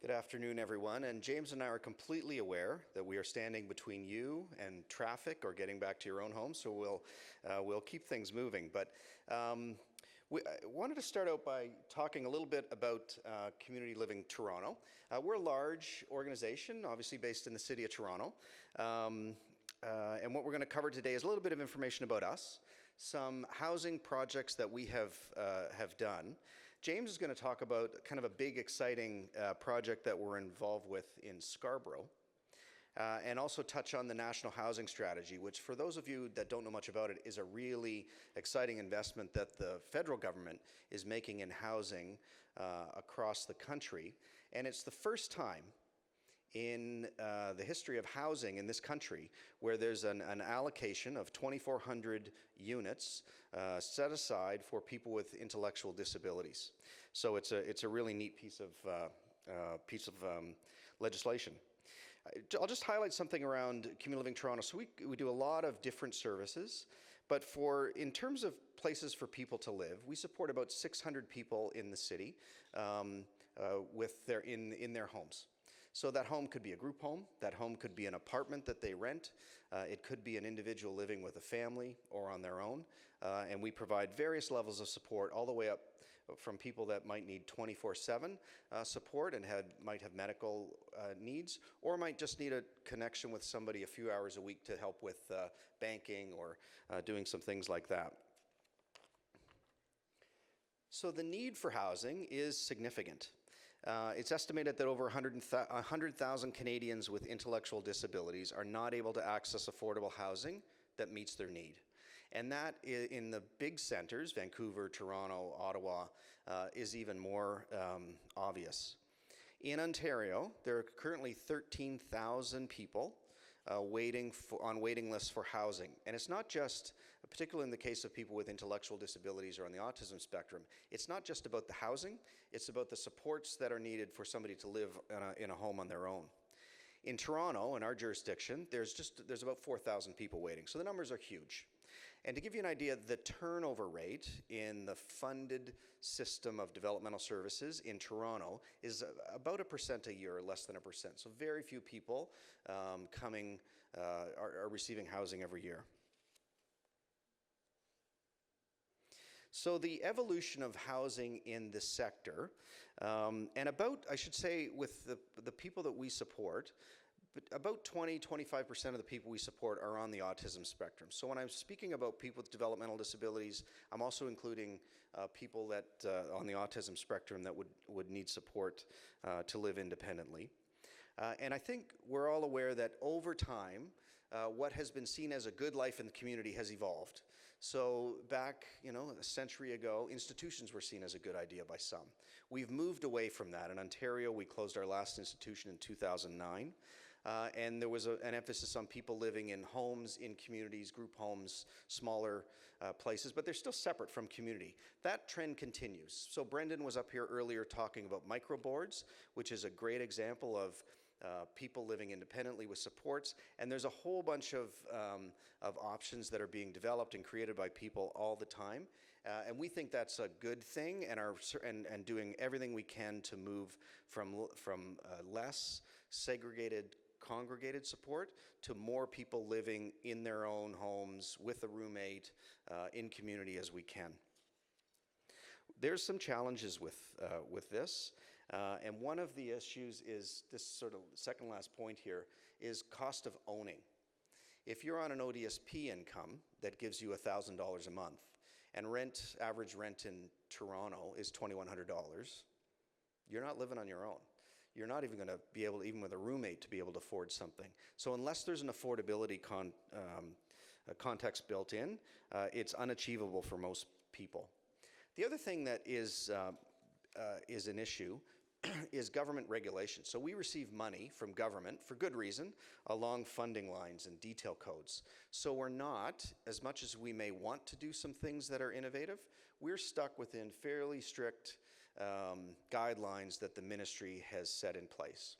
Good afternoon, everyone. And James and I are completely aware that we are standing between you and traffic or getting back to your own home, so we'll keep things moving. But I wanted to start out by talking a little bit about Community Living Toronto. We're a large organization, obviously based in the city of Toronto. And what we're going to cover today is a little bit of information about us, some housing projects that we have done. James is going to talk about kind of a big, exciting project that we're involved with in Scarborough, and also touch on the National Housing Strategy, which for those of you that don't know much about it, is a really exciting investment that the federal government is making in housing across the country. And it's the first time in the history of housing in this country where there's an allocation of 2,400 units set aside for people with intellectual disabilities. So it's a really neat piece of legislation. I'll just highlight something around Community Living Toronto. So we do a lot of different services, but in terms of places for people to live, we support about 600 people in the city in their homes. So that home could be a group home, that home could be an apartment that they rent, it could be an individual living with a family or on their own, and we provide various levels of support all the way up from people that might need 24/7 support and might have medical needs, or might just need a connection with somebody a few hours a week to help with banking or doing some things like that. So the need for housing is significant. It's estimated that over 100,000 Canadians with intellectual disabilities are not able to access affordable housing that meets their need. And that in the big centers, Vancouver, Toronto, Ottawa, is even more obvious. In Ontario, there are currently 13,000 people on waiting lists for housing. And it's not just, particularly in the case of people with intellectual disabilities or on the autism spectrum, it's not just about the housing, it's about the supports that are needed for somebody to live in a home on their own. In Toronto, in our jurisdiction, there's about 4,000 people waiting, so the numbers are huge. And to give you an idea, the turnover rate in the funded system of developmental services in Toronto is about 1% a year, or less than 1%. So very few people are receiving housing every year. So the evolution of housing in this sector, and I should say, with the people that we support, but about 20–25% of the people we support are on the autism spectrum. So when I'm speaking about people with developmental disabilities, I'm also including people that on the autism spectrum that would need support to live independently. And I think we're all aware that over time, what has been seen as a good life in the community has evolved. So back, a century ago, institutions were seen as a good idea by some. We've moved away from that. In Ontario, we closed our last institution in 2009. And there was an emphasis on people living in homes, in communities, group homes, smaller places, but they're still separate from community. That trend continues. So Brendan was up here earlier talking about microboards, which is a great example of people living independently with supports, and there's a whole bunch of options that are being developed and created by people all the time, and we think that's a good thing, and doing everything we can to move from less segregated, congregated support to more people living in their own homes with a roommate in community as we can. There's some challenges with this. And one of the issues is this sort of second last point here is cost of owning. If you're on an ODSP income that gives you $1,000 a month, and average rent in Toronto is $2,100, you're not living on your own. You're not even going to be able, even with a roommate, to be able to afford something. So unless there's an affordability context built in, it's unachievable for most people. The other thing that is an issue is government regulation. So we receive money from government for good reason along funding lines and detail codes. So we're not, as much as we may want to do some things that are innovative, we're stuck within fairly strict guidelines that the ministry has set in place.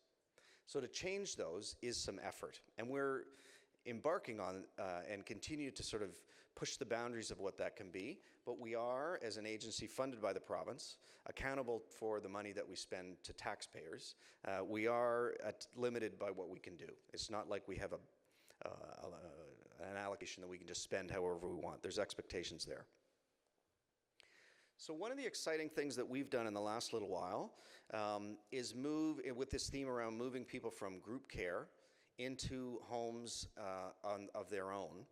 So to change those is some effort, and we're embarking on and continue to sort of push the boundaries of what that can be, but we are, as an agency funded by the province, accountable for the money that we spend to taxpayers. We are limited by what we can do. It's not like we have an allocation that we can just spend however we want. There's expectations there. So one of the exciting things that we've done in the last little while is move, with this theme around moving people from group care into homes of their own.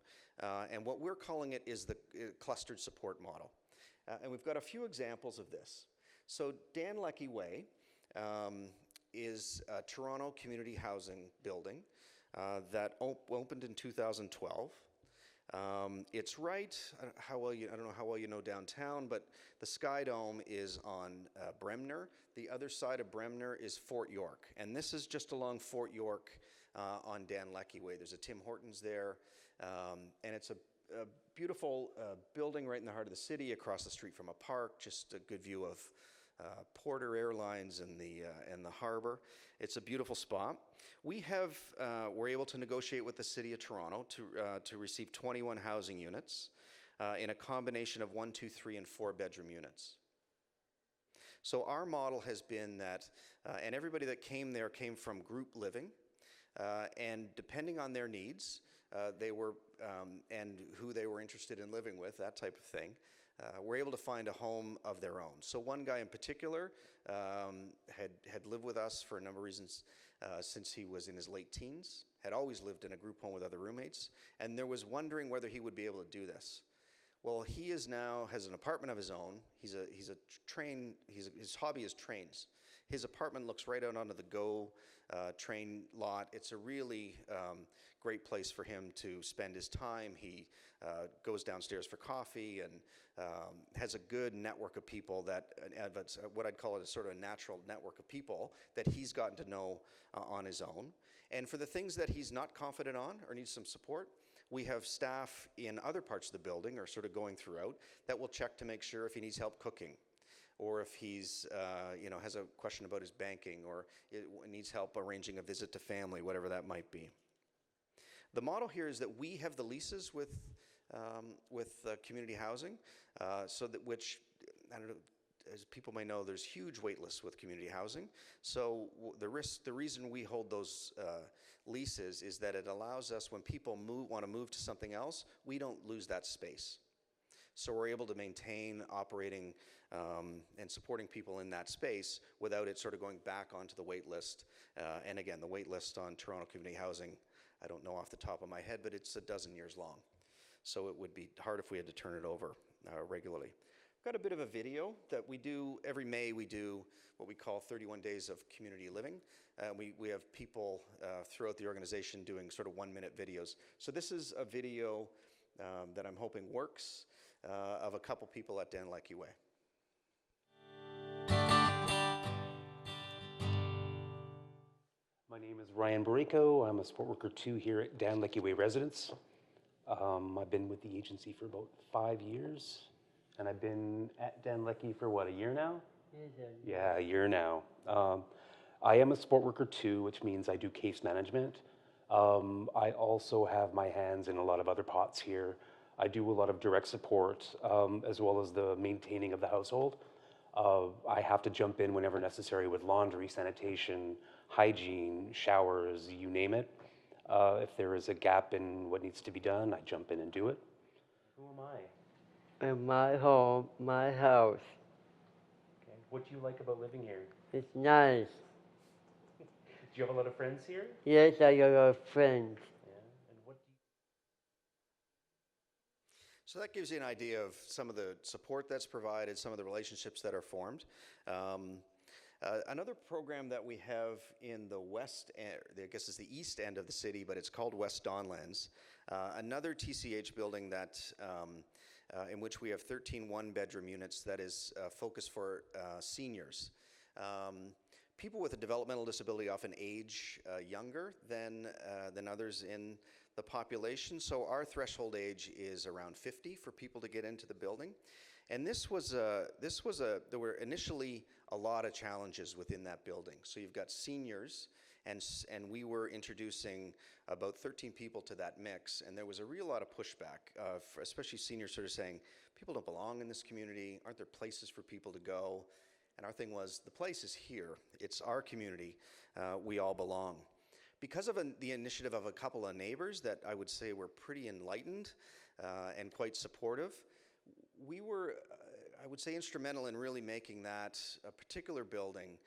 And what we're calling it is the clustered support model. And we've got a few examples of this. So Dan Leckie Way is a Toronto community housing building that opened in 2012. It's right, I don't know how well you know downtown, but the Sky Dome is on Bremner. The other side of Bremner is Fort York. And this is just along Fort York on Dan Leckie Way. There's a Tim Hortons there, and it's a beautiful building right in the heart of the city, across the street from a park, just a good view of Porter Airlines and the harbor. It's a beautiful spot. We're able to negotiate with the City of Toronto to receive 21 housing units in a combination of 1, 2, 3, and 4 bedroom units. So our model has been that, and everybody that came there came from group living, and depending on their needs, and who they were interested in living with, that type of thing, were able to find a home of their own. So one guy in particular had lived with us for a number of reasons since he was in his late teens, had always lived in a group home with other roommates, and there was wondering whether he would be able to do this. Well, he has an apartment of his own. His hobby is trains. His apartment looks right out onto the GO train lot. It's a really great place for him to spend his time. He goes downstairs for coffee and has a good network of people that, what I'd call it, a sort of a natural network of people that he's gotten to know on his own. And for the things that he's not confident on or needs some support, we have staff in other parts of the building, or sort of going throughout, that will check to make sure if he needs help cooking, or if he's, has a question about his banking, or needs help arranging a visit to family, whatever that might be. The model here is that we have the leases with community housing, which, I don't know, as people may know, there's huge wait lists with community housing. So the reason we hold those leases is that it allows us, when people want to move to something else, we don't lose that space. So we're able to maintain operating and supporting people in that space without it sort of going back onto the wait list. And again, the wait list on Toronto Community Housing, I don't know off the top of my head, but it's a dozen years long. So it would be hard if we had to turn it over regularly. I've got a bit of a video that we do. Every May we do what we call 31 Days of Community Living. We have people throughout the organization doing sort of 1-minute videos. So this is a video that I'm hoping works of a couple people at Dan Leckie Way. My name is Ryan Barrico. I'm a support worker 2 here at Dan Leckie Way Residence. I've been with the agency for about 5 years, and I've been at Dan Leckie for what, a year now? Yeah, a year now. I am a support worker 2, which means I do case management. I also have my hands in a lot of other pots here. I do a lot of direct support, as well as the maintaining of the household. I have to jump in whenever necessary with laundry, sanitation, hygiene, showers, you name it. If there is a gap in what needs to be done, I jump in and do it. Who am I? In my home, my house. Okay. What do you like about living here? It's nice. Do you have a lot of friends here? Yes, I got a lot of friends. Yeah. And what do you... So that gives you an idea of some of the support that's provided, some of the relationships that are formed. Another program that we have in the west, I guess is the east end of the city, but it's called West Donlands. Another TCH building that, in which we have 13 one-bedroom units that is focused for seniors. People with a developmental disability often age younger than others in the population, so our threshold age is around 50 for people to get into the building. And there were initially a lot of challenges within that building. So you've got seniors, and we were introducing about 13 people to that mix, and there was a real lot of pushback, especially seniors sort of saying, people don't belong in this community, aren't there places for people to go? And our thing was, the place is here, it's our community, we all belong. Because of the initiative of a couple of neighbors that I would say were pretty enlightened and quite supportive, we were, I would say, instrumental in really making that a particular building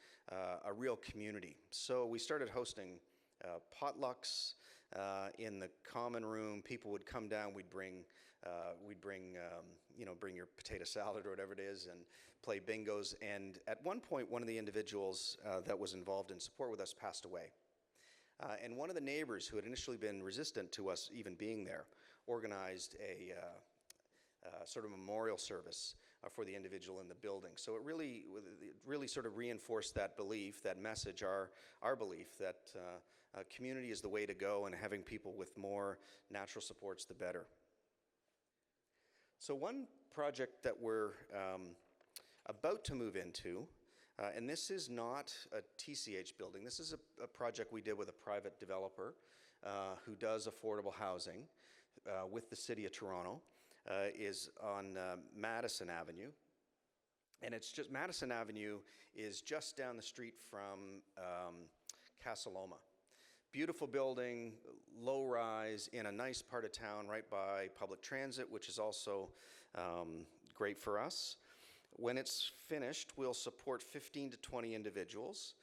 a real community. So we started hosting potlucks in the common room. People would come down. We'd bring bring your potato salad or whatever it is, and play bingos. And at one point, one of the individuals that was involved in support with us passed away. And one of the neighbors who had initially been resistant to us even being there organized a sort of memorial service for the individual in the building. So it really sort of reinforced that belief, that message, our belief that community is the way to go, and having people with more natural supports, the better. So one project that we're about to move into, and this is not a TCH building, this is a project we did with a private developer who does affordable housing with the City of Toronto, is on Madison Avenue. And it's just, Madison Avenue is just down the street from Casa Loma. Beautiful building, low rise, in a nice part of town right by public transit, which is also great for us. When it's finished, we'll support 15 to 20 individuals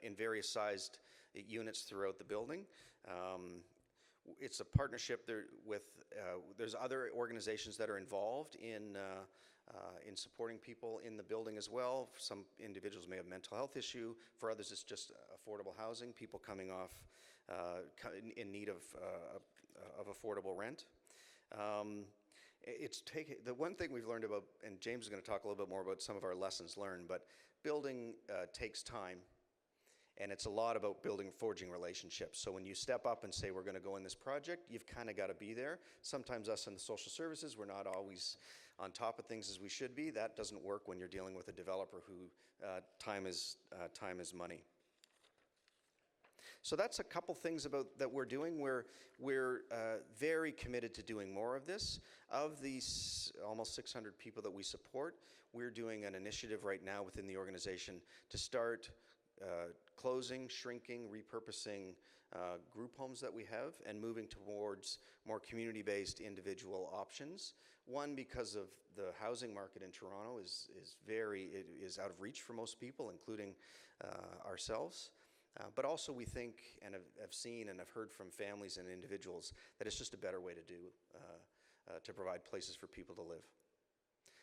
in various sized units throughout the building. It's a partnership there with, there's other organizations that are involved in supporting people in the building as well. Some individuals may have mental health issue. For others, it's just affordable housing, people coming off in need of affordable rent. The one thing we've learned about, and James is going to talk a little bit more about some of our lessons learned, but building takes time. And it's a lot about forging relationships. So when you step up and say, we're going to go in this project, you've kind of got to be there. Sometimes us in the social services, we're not always on top of things as we should be. That doesn't work when you're dealing with a developer who time is money. So that's a couple things that we're doing. We're very committed to doing more of this. Of these almost 600 people that we support, we're doing an initiative right now within the organization to start closing, shrinking, repurposing group homes that we have, and moving towards more community-based individual options. One, because of the housing market in Toronto is out of reach for most people, including ourselves. But also we think, and have seen and have heard from families and individuals, that it's just a better way to provide places for people to live.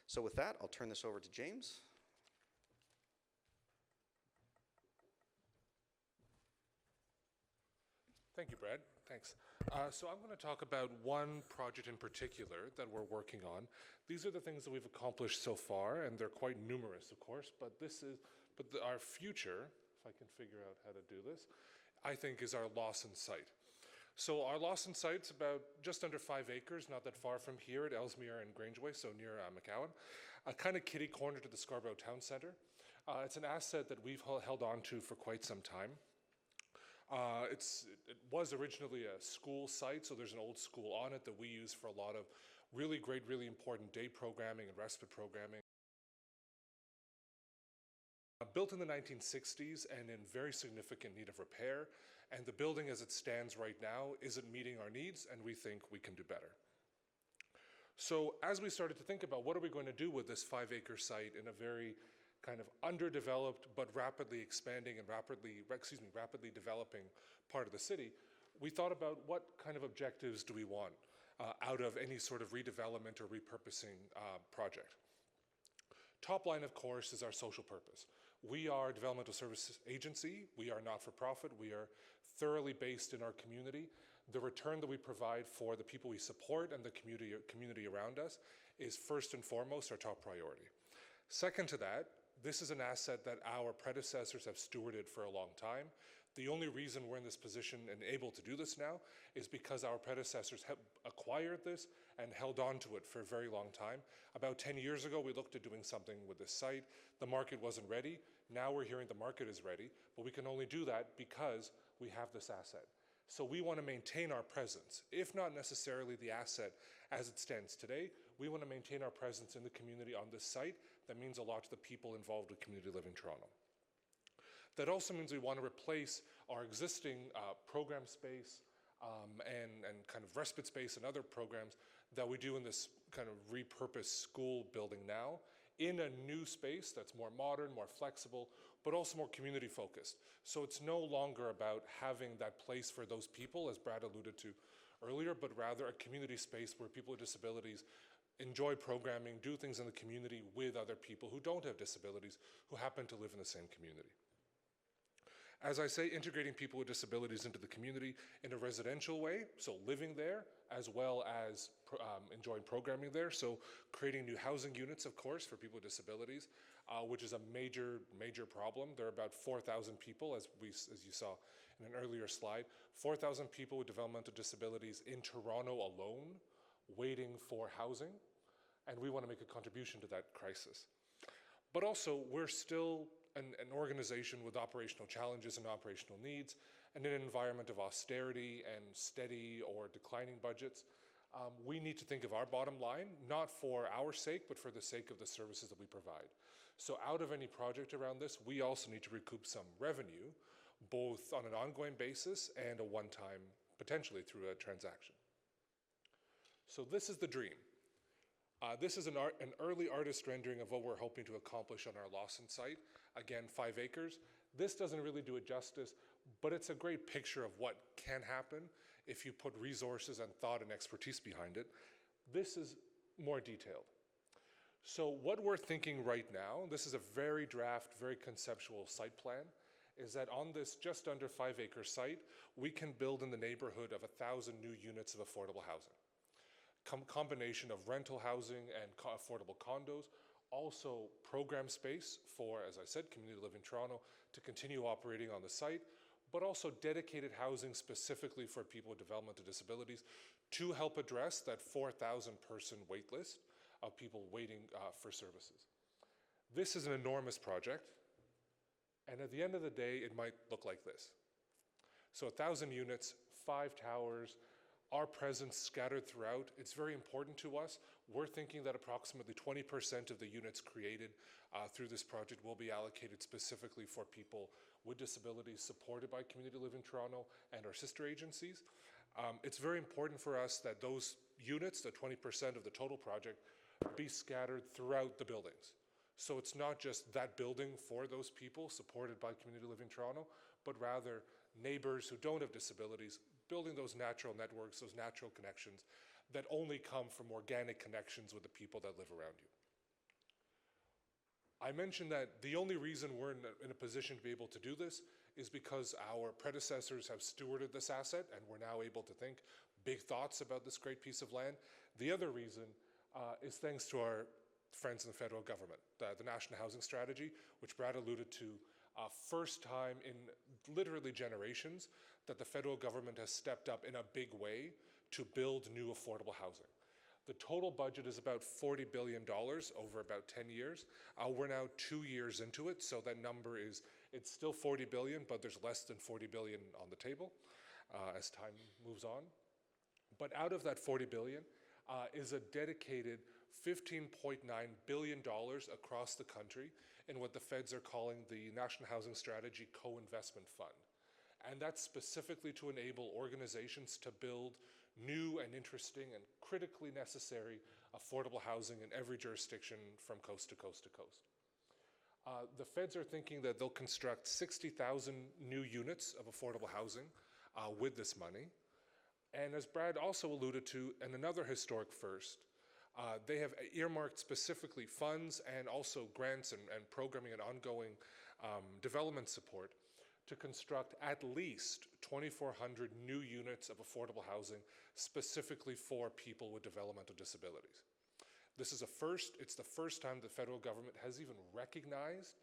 So with that, I'll turn this over to James. Thank you, Brad. Thanks. So I'm going to talk about one project in particular that we're working on. These are the things that we've accomplished so far, and they're quite numerous, of course, but our future, if I can figure out how to do this, I think is our Lawson site. So our Lawson site's about just under 5 acres, not that far from here at Ellesmere and Grangeway, so near McCowan, a kind of kitty corner to the Scarborough Town Centre. It's an asset that we've held on to for quite some time. It was originally a school site, so there's an old school on it that we use for a lot of really great, really important day programming and respite programming. Built in the 1960s and in very significant need of repair, and the building as it stands right now isn't meeting our needs, and we think we can do better. So as we started to think about what are we going to do with this 5-acre site in a very kind of underdeveloped but rapidly expanding and rapidly developing part of the city, we thought about what kind of objectives do we want out of any sort of redevelopment or repurposing project. Top line, of course, is our social purpose. We are a developmental services agency. We are not-for-profit. We are thoroughly based in our community. The return that we provide for the people we support and the community around us is first and foremost our top priority. Second to that, this is an asset that our predecessors have stewarded for a long time. The only reason we're in this position and able to do this now is because our predecessors have acquired this and held on to it for a very long time. About 10 years ago, we looked at doing something with this site. The market wasn't ready. Now we're hearing the market is ready, but we can only do that because we have this asset. So we want to maintain our presence, if not necessarily the asset as it stands today. We want to maintain our presence in the community on this site. That means a lot to the people involved with Community Living Toronto. That also means we want to replace our existing program space and kind of respite space and other programs that we do in this kind of repurposed school building now in a new space that's more modern, more flexible, but also more community focused. So it's no longer about having that place for those people, as Brad alluded to earlier, but rather a community space where people with disabilities enjoy programming, do things in the community with other people who don't have disabilities, who happen to live in the same community. As I say, integrating people with disabilities into the community in a residential way, so living there, as well as enjoying programming there. So creating new housing units, of course, for people with disabilities, which is a major, major problem. There are about 4,000 people, as you saw in an earlier slide, 4,000 people with developmental disabilities in Toronto alone, waiting for housing, and we want to make a contribution to that crisis. But also, we're still an organization with operational challenges and operational needs, and in an environment of austerity and steady or declining budgets. We need to think of our bottom line, not for our sake, but for the sake of the services that we provide. So out of any project around this, we also need to recoup some revenue, both on an ongoing basis and a one-time, potentially through a transaction. So this is the dream. This is an early artist rendering of what we're hoping to accomplish on our Lawson site. Again, 5 acres. This doesn't really do it justice, but it's a great picture of what can happen if you put resources and thought and expertise behind it. This is more detailed. So what we're thinking right now, this is a very draft, very conceptual site plan, is that on this just under 5 acre site, we can build in the neighborhood of 1,000 new units of affordable housing. Combination of rental housing and affordable condos, also program space for, as I said, Community Living Toronto to continue operating on the site, but also dedicated housing specifically for people with developmental disabilities to help address that 4,000 person wait list of people waiting for services. This is an enormous project, and at the end of the day, it might look like this. So 1,000 units, 5 towers, our presence scattered throughout. It's very important to us. We're thinking that approximately 20% of the units created through this project will be allocated specifically for people with disabilities supported by Community Living Toronto and our sister agencies. It's very important for us that those units, the 20% of the total project, be scattered throughout the buildings. So it's not just that building for those people supported by Community Living Toronto, but rather neighbors who don't have disabilities, building those natural networks, those natural connections that only come from organic connections with the people that live around you. I mentioned that the only reason we're in a position to be able to do this is because our predecessors have stewarded this asset and we're now able to think big thoughts about this great piece of land. The other reason is thanks to our friends in the federal government, the National Housing Strategy, which Brad alluded to, first time in literally generations that the federal government has stepped up in a big way to build new affordable housing. The total budget is about $40 billion over about 10 years. We're now 2 years into it, so that number is, it's still 40 billion, but there's less than 40 billion on the table as time moves on. But out of that 40 billion is a dedicated $15.9 billion across the country in what the feds are calling the National Housing Strategy Co-Investment Fund. And that's specifically to enable organizations to build new and interesting and critically necessary affordable housing in every jurisdiction from coast to coast to coast. The feds are thinking that they'll construct 60,000 new units of affordable housing with this money. And as Brad also alluded to, and another historic first, they have earmarked specifically funds and also grants and programming and ongoing development support to construct at least 2,400 new units of affordable housing specifically for people with developmental disabilities. This is a first. It's the first time the federal government has even recognized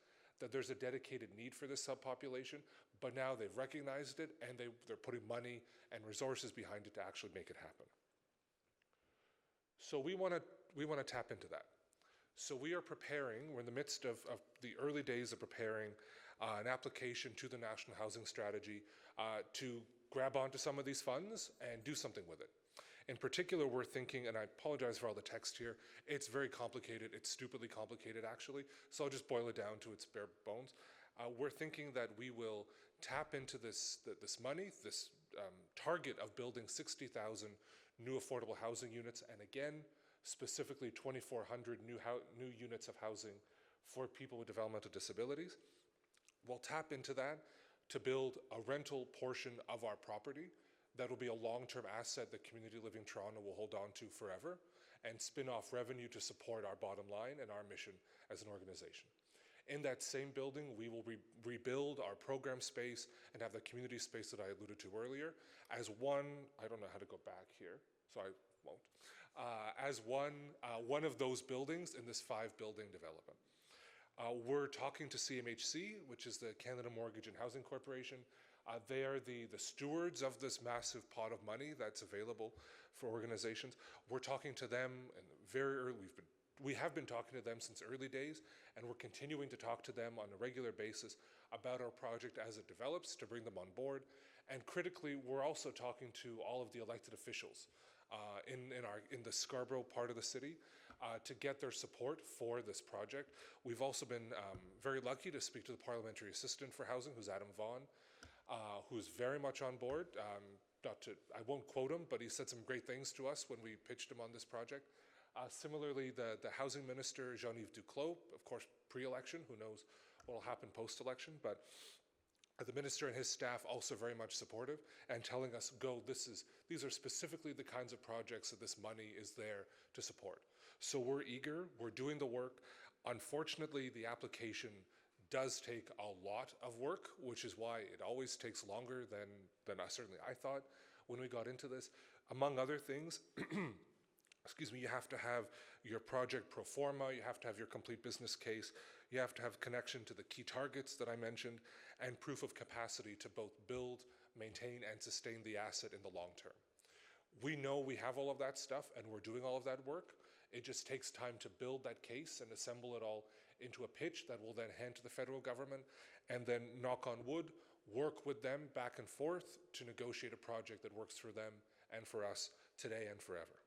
that there's a dedicated need for this subpopulation, but now they've recognized it and they're putting money and resources behind it to actually make it happen. So we want to tap into that. So we are preparing, we're in the midst of the early days of preparing an application to the National Housing Strategy to grab onto some of these funds and do something with it. In particular, we're thinking, and I apologize for all the text here, it's very complicated, it's stupidly complicated actually, so I'll just boil it down to its bare bones. We're thinking that we will tap into this money, this target of building 60,000 new affordable housing units, and again, specifically 2,400 new units of housing for people with developmental disabilities. We'll tap into that to build a rental portion of our property that will be a long-term asset that Community Living Toronto will hold on to forever and spin off revenue to support our bottom line and our mission as an organization. In that same building, we will rebuild our program space and have the community space that I alluded to earlier as one, I don't know how to go back here, so I won't, as one of those buildings in this 5-building development. We're talking to CMHC, which is the Canada Mortgage and Housing Corporation. They are the stewards of this massive pot of money that's available for organizations. We're talking to them and very early, we have been talking to them since early days, and we're continuing to talk to them on a regular basis about our project as it develops to bring them on board. And critically, we're also talking to all of the elected officials in the Scarborough part of the city to get their support for this project. We've also been very lucky to speak to the Parliamentary Assistant for Housing, who's Adam Vaughan, who's very much on board. I won't quote him, but he said some great things to us when we pitched him on this project. Similarly, the Housing Minister, Jean-Yves Duclos, of course, pre-election, who knows what will happen post-election, but the minister and his staff also very much supportive and telling us, go, these are specifically the kinds of projects that this money is there to support. So we're eager, we're doing the work. Unfortunately, the application does take a lot of work, which is why it always takes longer than certainly I thought when we got into this. Among other things, excuse me, you have to have your project pro forma, you have to have your complete business case, you have to have connection to the key targets that I mentioned, and proof of capacity to both build, maintain, and sustain the asset in the long term. We know we have all of that stuff, and we're doing all of that work. It just takes time to build that case and assemble it all into a pitch that we'll then hand to the federal government, and then, knock on wood, work with them back and forth to negotiate a project that works for them and for us today and forever.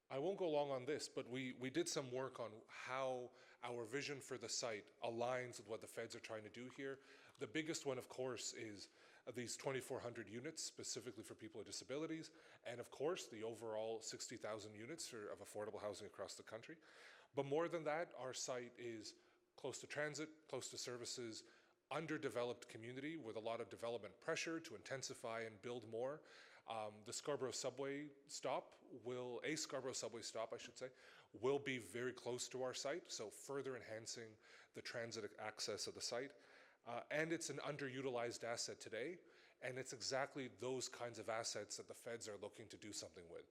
I won't go long on this, but we did some work on how our vision for the site aligns with what the feds are trying to do here. The biggest one, of course, is these 2,400 units specifically for people with disabilities, and of course the overall 60,000 units of affordable housing across the country. But more than that, our site is close to transit, close to services, underdeveloped community with a lot of development pressure to intensify and build more. The Scarborough subway stop a Scarborough subway stop, I should say, will be very close to our site, so further enhancing the transit access of the site. And it's an underutilized asset today, and it's exactly those kinds of assets that the feds are looking to do something with.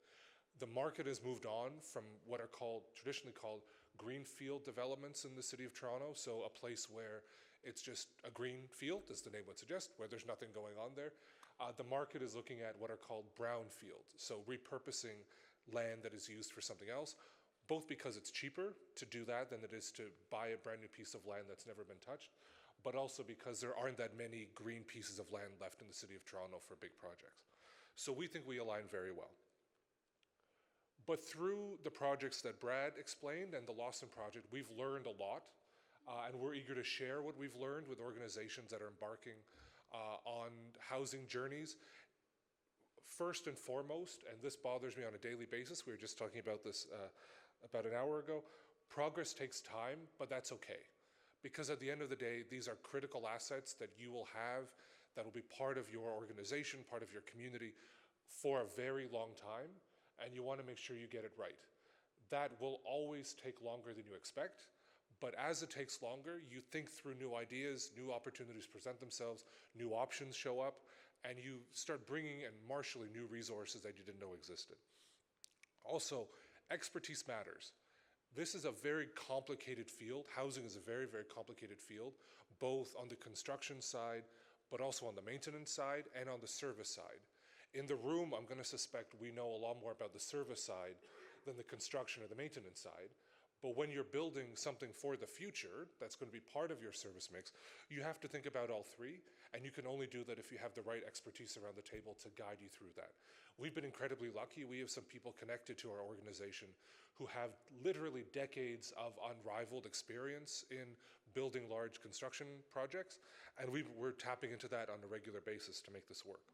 The market has moved on from what are traditionally called greenfield developments in the city of Toronto, so a place where it's just a green field, as the name would suggest, where there's nothing going on there. The market is looking at what are called brownfield, so repurposing land that is used for something else, both because it's cheaper to do that than it is to buy a brand new piece of land that's never been touched, but also because there aren't that many green pieces of land left in the city of Toronto for big projects. So we think we align very well. But through the projects that Brad explained and the Lawson project, we've learned a lot, and we're eager to share what we've learned with organizations that are embarking on housing journeys. First and foremost, and this bothers me on a daily basis, we were just talking about this about an hour ago, progress takes time, but that's okay. Because at the end of the day, these are critical assets that you will have, that will be part of your organization, part of your community for a very long time, and you want to make sure you get it right. That will always take longer than you expect, but as it takes longer, you think through new ideas, new opportunities present themselves, new options show up, and you start bringing and marshalling new resources that you didn't know existed. Also, expertise matters. This is a very complicated field. Housing is a very, very complicated field, both on the construction side, but also on the maintenance side and on the service side. In the room, I'm going to suspect we know a lot more about the service side than the construction or the maintenance side, But when you're building something for the future that's going to be part of your service mix, you have to think about all three, and you can only do that if you have the right expertise around the table to guide you through that. We've been incredibly lucky. We have some people connected to our organization who have literally decades of unrivaled experience in building large construction projects, and we're tapping into that on a regular basis to make this work.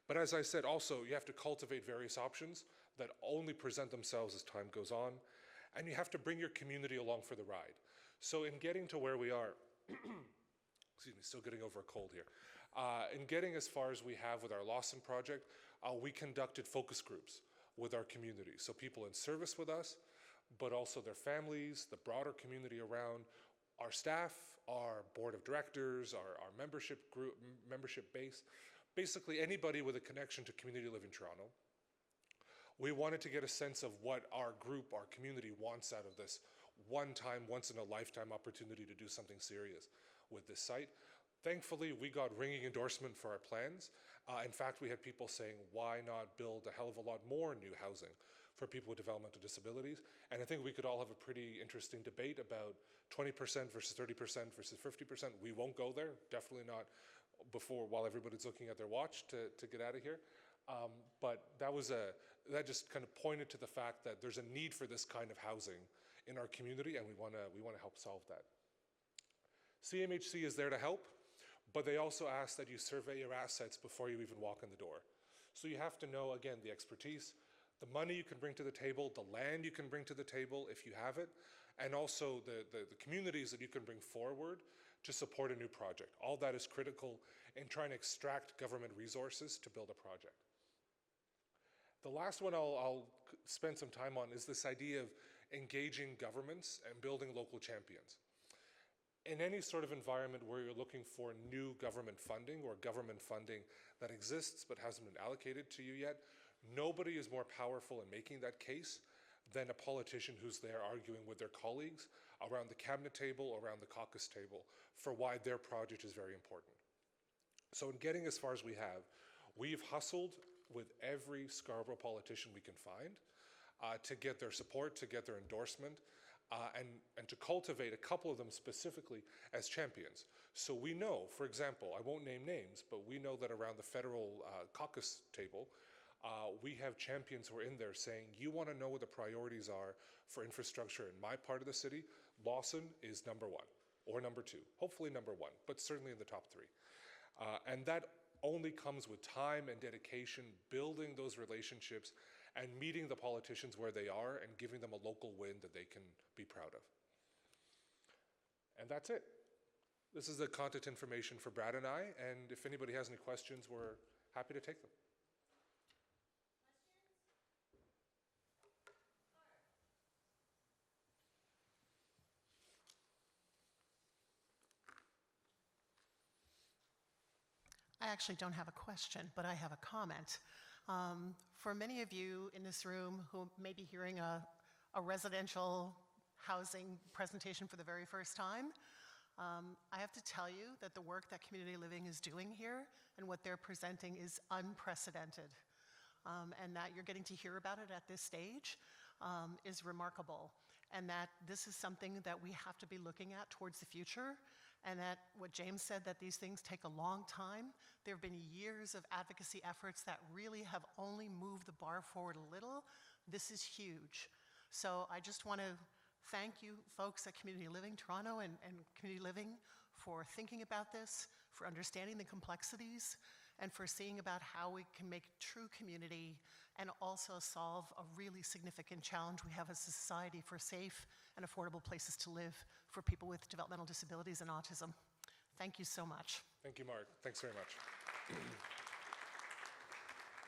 But as I said, also, you have to cultivate various options that only present themselves as time goes on, and you have to bring your community along for the ride. So in getting to where we are, excuse me, still getting over a cold here. In getting as far as we have with our Lawson project, we conducted focus groups with our community. So people in service with us, but also their families, the broader community around, our staff, our board of directors, our membership group, membership base, basically anybody with a connection to Community Living Toronto. We wanted to get a sense of what our group, our community wants out of this one-time, once-in-a-lifetime opportunity to do something serious with this site. Thankfully, we got ringing endorsement for our plans. In fact, we had people saying, why not build a hell of a lot more new housing for people with developmental disabilities? And I think we could all have a pretty interesting debate about 20% versus 30% versus 50%. We won't go there, definitely not before, while everybody's looking at their watch to get out of here. But that just kind of pointed to the fact that there's a need for this kind of housing in our community, and we want to help solve that. CMHC is there to help, but they also ask that you survey your assets before you even walk in the door. So you have to know, again, the expertise, the money you can bring to the table, the land you can bring to the table if you have it, and also the communities that you can bring forward to support a new project. All that is critical in trying to extract government resources to build a project. The last one I'll spend some time on is this idea of engaging governments and building local champions. In any sort of environment where you're looking for new government funding or government funding that exists but hasn't been allocated to you yet, nobody is more powerful in making that case than a politician who's there arguing with their colleagues around the cabinet table, around the caucus table, for why their project is very important. So in getting as far as we have, we've hustled with every Scarborough politician we can find to get their support, to get their endorsement, and to cultivate a couple of them specifically as champions. So we know, for example, I won't name names, but we know that around the federal caucus table, we have champions who are in there saying, you want to know what the priorities are for infrastructure in my part of the city? Lawson is number one, or number two, hopefully number one, but certainly in the top three. And that only comes with time and dedication, building those relationships, and meeting the politicians where they are and giving them a local win that they can be proud of. And that's it. This is the contact information for Brad and I, and if anybody has any questions, we're happy to take them. I actually don't have a question, but I have a comment. For many of you in this room who may be hearing a residential housing presentation for the very first time, I have to tell you that the work that Community Living is doing here and what they're presenting is unprecedented. And that you're getting to hear about it at this stage is remarkable. And that this is something that we have to be looking at towards the future. And that what James said, that these things take a long time. There have been years of advocacy efforts that really have only moved the bar forward a little. This is huge. So I just want to thank you folks at Community Living Toronto and Community Living for thinking about this, for understanding the complexities, and for seeing about how we can make true community and also solve a really significant challenge we have as a society for safe and affordable places to live for people with developmental disabilities and autism. Thank you so much. Thank you, Mark. Thanks very much.